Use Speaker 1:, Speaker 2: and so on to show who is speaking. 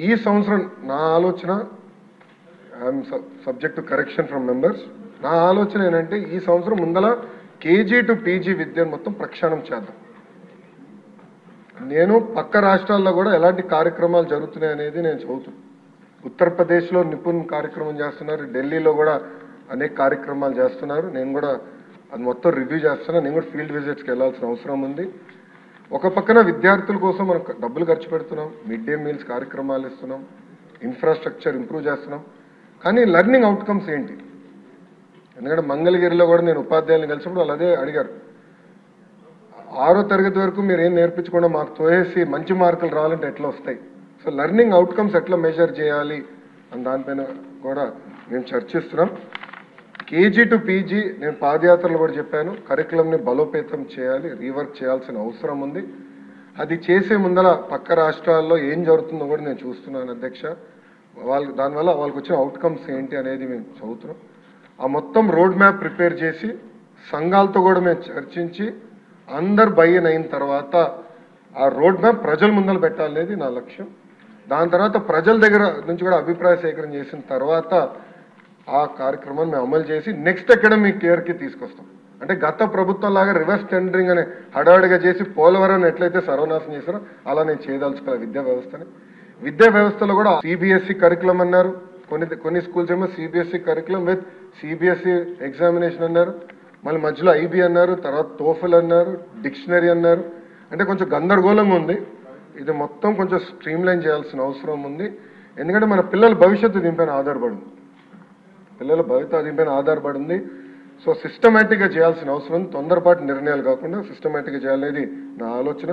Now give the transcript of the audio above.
Speaker 1: ఈ సంవత్సరం నా ఆలోచన, I'm subject to correction from members, నా ఆలోచన ఏంటంటే ఈ సంవత్సరం ముందల కేజీ టు పీజీ విద్యను మొత్తం ప్రక్షాళన చేద్దాం. నేను పక్క రాష్ట్రాల్లో కూడా ఎలాంటి కార్యక్రమాలు జరుగుతున్నాయి అనేది నేను చదువుతున్నాను. ఉత్తరప్రదేశ్లో నిపుణ్ కార్యక్రమం చేస్తున్నారు, ఢిల్లీలో కూడా అనేక కార్యక్రమాలు చేస్తున్నారు. నేను కూడా అది మొత్తం రివ్యూ చేస్తున్నాను. నేను కూడా ఫీల్డ్ విజిట్స్కి వెళ్ళాల్సిన అవసరం ఉంది. ఒక పక్కన విద్యార్థుల కోసం మనం డబ్బులు ఖర్చు పెడుతున్నాం, మిడ్ డే మీల్స్ కార్యక్రమాలు ఇస్తున్నాం, ఇన్ఫ్రాస్ట్రక్చర్ ఇంప్రూవ్ చేస్తున్నాం. కానీ లెర్నింగ్ అవుట్కమ్స్ ఏంటి? ఎందుకంటే మంగళగిరిలో కూడా నేను ఉపాధ్యాయులను కలిసినప్పుడు వాళ్ళు అదే అడిగారు. 6వ తరగతి వరకు మీరు ఏం నేర్పించకుండా మాకు తోయేసి మంచి మార్కులు రావాలంటే ఎట్లా వస్తాయి? సో లెర్నింగ్ అవుట్కమ్స్ ఎట్లా మెజర్ చేయాలి అని దానిపైన కూడా మేము చర్చిస్తున్నాం. కేజీ టు పీజీ నేను పాదయాత్రలు కూడా చెప్పాను, కరికులంని బలోపేతం చేయాలి, రీవర్క్ చేయాల్సిన అవసరం ఉంది. అది చేసే ముందర పక్క రాష్ట్రాల్లో ఏం జరుగుతుందో కూడా నేను చూస్తున్నాను అధ్యక్ష. దానివల్ల వాళ్ళకి వచ్చిన అవుట్కమ్స్ ఏంటి అనేది మేము చదువుతున్నాం. ఆ మొత్తం రోడ్ మ్యాప్ ప్రిపేర్ చేసి సంఘాలతో కూడా మేము చర్చించి అందరు బయ్యన్ అయిన తర్వాత ఆ రోడ్ మ్యాప్ ప్రజల ముందర పెట్టాలనేది నా లక్ష్యం. దాని తర్వాత ప్రజల దగ్గర నుంచి కూడా అభిప్రాయ సేకరణ చేసిన తర్వాత ఆ కార్యక్రమాన్ని మేము అమలు చేసి నెక్స్ట్ అకాడమిక్ ఇయర్కి తీసుకొస్తాం. అంటే గత ప్రభుత్వం లాగా రివర్స్ టెండరింగ్ అనే హడావిడిగా చేసి పోలవరం ఎట్లయితే సర్వనాశనం చేశారో అలా నేను చేయదలుచుకోవాలి విద్యా వ్యవస్థని. విద్యా వ్యవస్థలో కూడా సిబిఎస్ఈ కరికులం అన్నారు, కొన్ని స్కూల్స్ ఏమో CBSE curriculum with CBSE examination అన్నారు, మళ్ళీ మధ్యలో ఐబీ అన్నారు, తర్వాత టోఫెల్ అన్నారు, డిక్షనరీ అన్నారు. అంటే కొంచెం గందరగోళంగా ఉంది. ఇది మొత్తం కొంచెం స్ట్రీమ్లైన్ చేయాల్సిన అవసరం ఉంది. ఎందుకంటే మన పిల్లల భవిష్యత్తు దీనిపైన ఆధారపడి ఉంది. సో సిస్టమేటిక్గా చేయాల్సిన అవసరం, తొందరపాటు నిర్ణయాలు కాకుండా సిస్టమేటిక్గా చేయాలనేది నా ఆలోచన.